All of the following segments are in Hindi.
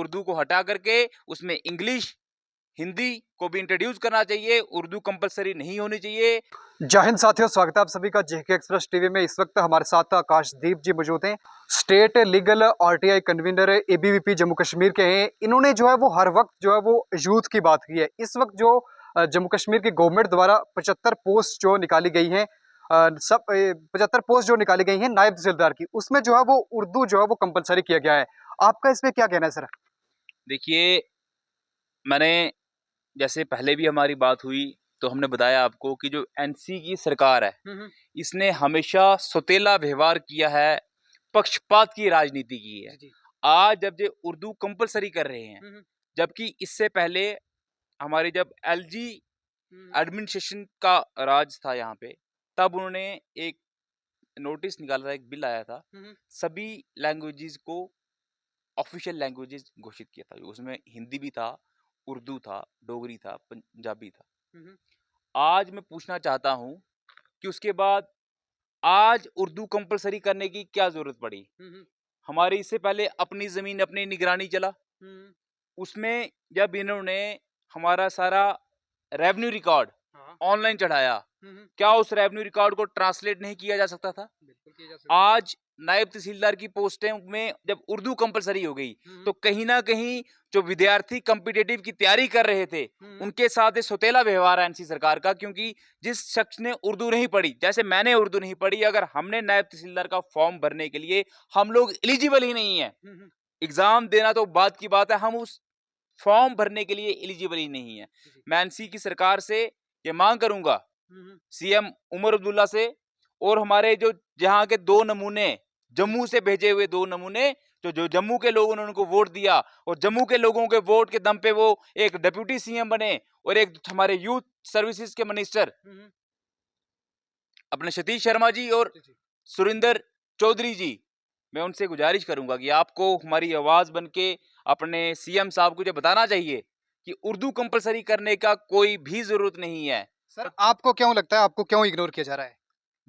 उर्दू को हटा करके उसमें इंग्लिश, हिंदी को भी इंट्रोड्यूस करना चाहिए। उर्दू कंपलसरी नहीं होनी चाहिए। जय हिंद साथियों, स्वागत है आप सभी का जेके एक्सप्रेस टीवी में। इस वक्त हमारे साथ आकाशदीप जी मौजूद हैं, state legal RTI convener ABVP Jammu Kashmir के हैं। इन्होंने जो है वो हर वक्त जो है वो यूथ की बात की है। इस वक्त जो जम्मू कश्मीर की गवर्नमेंट द्वारा 75 पोस्ट जो निकाली गई हैं, सब 75 पोस्ट जो निकाली गई हैं नायब तहसीलदार की, उसमें जो है वो उर्दू जो है वो कंपलसरी किया गया है। आपका इसमें क्या कहना है सर? देखिए, मैंने जैसे पहले भी हमारी बात हुई तो हमने बताया आपको कि जो एनसी की सरकार है, इसने हमेशा सौतेला व्यवहार किया है, पक्षपात की राजनीति की है। आज जब ये उर्दू कंपलसरी कर रहे हैं, जबकि इससे पहले हमारे जब एलजी एडमिनिस्ट्रेशन का राज था यहाँ पे, तब उन्होंने एक नोटिस निकाला था, एक बिल आया था, सभी लैंग्वेजेस को ऑफिशियल लैंग्वेजेस घोषित किया था। उसमें हिंदी भी था, उर्दू था, डोगरी था, पंजाबी था। आज मैं पूछना चाहता हूं कि उसके बाद आज उर्दू कंपलसरी करने की क्या जरूरत पड़ी? हमारे इससे पहले अपनी जमीन अपनी निगरानी चला, उसमें जब इन्होंने हमारा सारा रेवेन्यू रिकॉर्ड ऑनलाइन चढ़ाया, क्या उस रेवेन्यू रिकॉर्ड को ट्रांसलेट नहीं किया जा सकता था? बिल्कुल किया जा सकता है। आज नायब तहसीलदार की पोस्टें में जब उर्दू कंपलसरी हो गई, तो कहीं ना कहीं जो विद्यार्थी कॉम्पिटिटिव की तैयारी कर रहे थे, उनके साथ ये सौतेला व्यवहार है एनसी सरकार का। क्योंकि जिस शख्स ने उर्दू नहीं पढ़ी, जैसे मैंने उर्दू नहीं पढ़ी, अगर हमने नायब तहसीलदार का फॉर्म भरने के लिए, हम लोग एलिजिबल ही नहीं है। एग्जाम देना तो बात की बात है, हम उस फॉर्म भरने के लिए एलिजिबल ही नहीं है। मैं एनसी की सरकार से ये मांग करूंगा, सीएम उमर अब्दुल्ला से, और हमारे जो जहां के 2 नमूने जम्मू से भेजे हुए 2 नमूने, जो जम्मू के लोगों ने उनको वोट दिया और जम्मू के लोगों के वोट के दम पे वो एक डिप्टी सीएम बने, और एक हमारे यूथ सर्विसेज के मिनिस्टर अपने सतीश शर्मा जी और सुरिंदर चौधरी जी, मैं उनसे गुजारिश करूंगा कि आपको हमारी आवाज बन के अपने सीएम साहब को जो बताना चाहिए कि उर्दू कंपलसरी करने का कोई भी जरूरत नहीं है। सर आपको क्यों लगता है, आपको क्यों इग्नोर किया जा रहा है?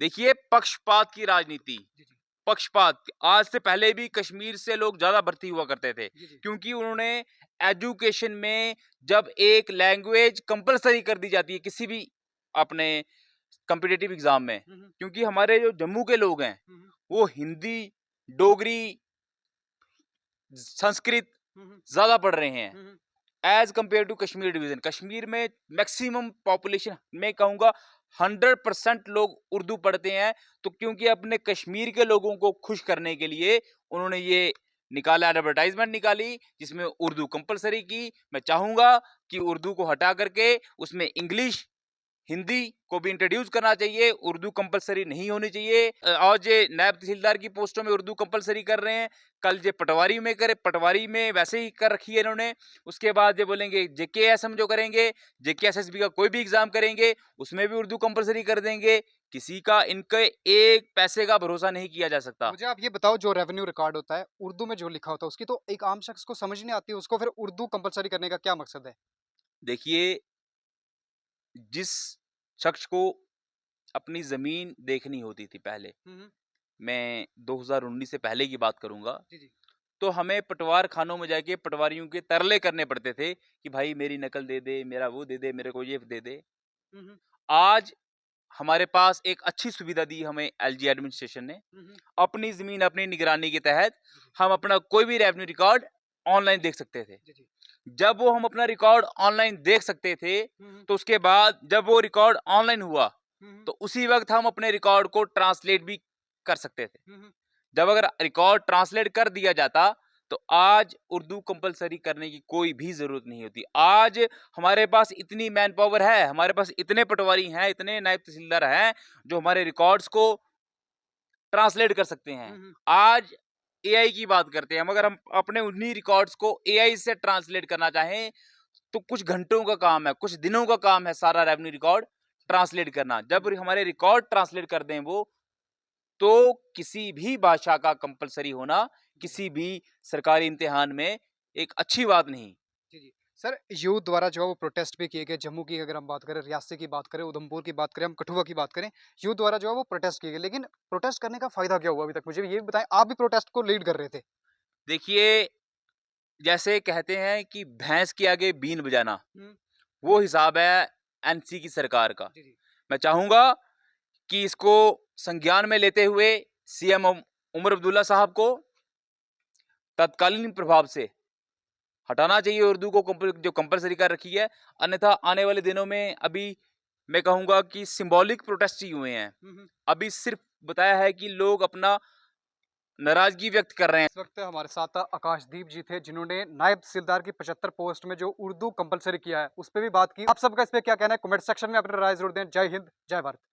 देखिए, पक्षपात की राजनीति, पक्षपात। आज से पहले भी कश्मीर से लोग ज्यादा भर्ती हुआ करते थे, क्योंकि उन्होंने एजुकेशन में जब एक लैंग्वेज कंपलसरी कर दी जाती है किसी भी अपने कॉम्पिटिटिव एग्जाम में, क्योंकि हमारे जो जम्मू के लोग हैं वो हिंदी, डोगरी, संस्कृत ज्यादा पढ़ रहे हैं as compare to Kashmir division. Kashmir में मैक्सिमम पॉपुलेशन, मैं कहूंगा 100% लोग उर्दू पढ़ते हैं। तो क्योंकि अपने कश्मीर के लोगों को खुश करने के लिए उन्होंने ये निकाला, एडवर्टाइजमेंट निकाली जिसमें उर्दू कंपलसरी की। मैं चाहूंगा कि उर्दू को हटा करके उसमें इंग्लिश, हिंदी को भी इंट्रोड्यूस करना चाहिए। उर्दू कंपलसरी नहीं होनी चाहिए। और ये नायब तहसीलदार की पोस्टों में उर्दू कंपलसरी कर रहे हैं, कल ये पटवारी में करे, पटवारी में वैसे ही कर रखी है इन्होंने। उसके बाद ये बोलेंगे जेकेएसएम जो करेंगे, जेकेएसएसबी का कोई भी एग्जाम करेंगे, उसमें भी उर्दू कंपलसरी कर देंगे। किसी का इनके एक पैसे का भरोसा नहीं किया जा सकता। मुझे आप ये बताओ, जो रेवेन्यू रिकॉर्ड होता है उर्दू में जो लिखा होता है, उसकी तो एक आम शख्स को समझ नहीं आती, उसको फिर उर्दू कंपलसरी करने का क्या मकसद है? देखिए, जिस शख्स को अपनी जमीन देखनी होती थी पहले, मैं 2019 से पहले की बात करूंगा, तो हमें पटवार खानों में जाके पटवारियों के तरले करने पड़ते थे कि भाई मेरी नकल दे दे, मेरा वो दे दे, मेरे को ये दे दे। आज हमारे पास एक अच्छी सुविधा दी हमें एलजी एडमिनिस्ट्रेशन ने। अपनी जमीन अपनी निगरानी के तहत हम अपना कोई भी रेवेन्यू रिकॉर्ड ऑनलाइन देख सकते थे। जब वो हम अपना रिकॉर्ड ऑनलाइन देख सकते थे, तो उसके बाद जब वो रिकॉर्ड ऑनलाइन हुआ, तो उसी वक्त हम अपने रिकॉर्ड को ट्रांसलेट भी कर सकते थे। जब अगर रिकॉर्ड ट्रांसलेट कर दिया जाता, तो आज उर्दू कंपलसरी करने की कोई भी जरूरत नहीं होती। आज हमारे पास इतनी मैन पावर है, हमारे पास इतने पटवारी हैं, इतने नायब तहसीलदार हैं जो हमारे रिकॉर्ड्स को ट्रांसलेट कर सकते हैं। आज एआई की बात करते हैं, मगर हम अपने उन्हीं रिकॉर्ड्स को एआई से ट्रांसलेट करना चाहें तो कुछ घंटों का काम है, कुछ दिनों का काम है सारा रेवेन्यू रिकॉर्ड ट्रांसलेट करना। जब हमारे रिकॉर्ड ट्रांसलेट कर दें वो, तो किसी भी भाषा का कंपलसरी होना किसी भी सरकारी इम्तिहान में एक अच्छी बात नहीं। सर यूथ द्वारा जो है वो प्रोटेस्ट भी किए गए, जम्मू की अगर हम बात करें, रियासी की बात करें, उधमपुर की बात करें, हम कठुआ की बात करें, यूथ द्वारा जो है वो प्रोटेस्ट किए गए, लेकिन प्रोटेस्ट करने का फायदा क्या हुआ अभी तक? मुझे ये भी बताएं, आप भी प्रोटेस्ट को लीड कर रहे थे। देखिए, जैसे कहते हैं कि भैंस के आगे बीन बजाना, हम्म, वो हिसाब है एनसी की सरकार का। जी जी मैं चाहूंगा कि इसको संज्ञान में लेते हुए सीएम उमर अब्दुल्ला साहब को तत्कालीन प्रभाव से हटाना चाहिए उर्दू को, जो कंपलसरी कर रखी है। अन्यथा आने वाले दिनों में, अभी मैं कहूंगा कि सिंबॉलिक प्रोटेस्ट ही हुए हैं, अभी सिर्फ बताया है कि लोग अपना नाराजगी व्यक्त कर रहे हैं। इस वक्त हमारे साथ आकाशदीप जी थे, जिन्होंने नायब तहसीलदार की 75 पोस्ट में जो उर्दू कंपलसरी किया है उस पर भी बात की। आप सबका इस पे क्या कहना है, कमेंट सेक्शन में अपनी राय जरूर दें। जय हिंद, जय भारत।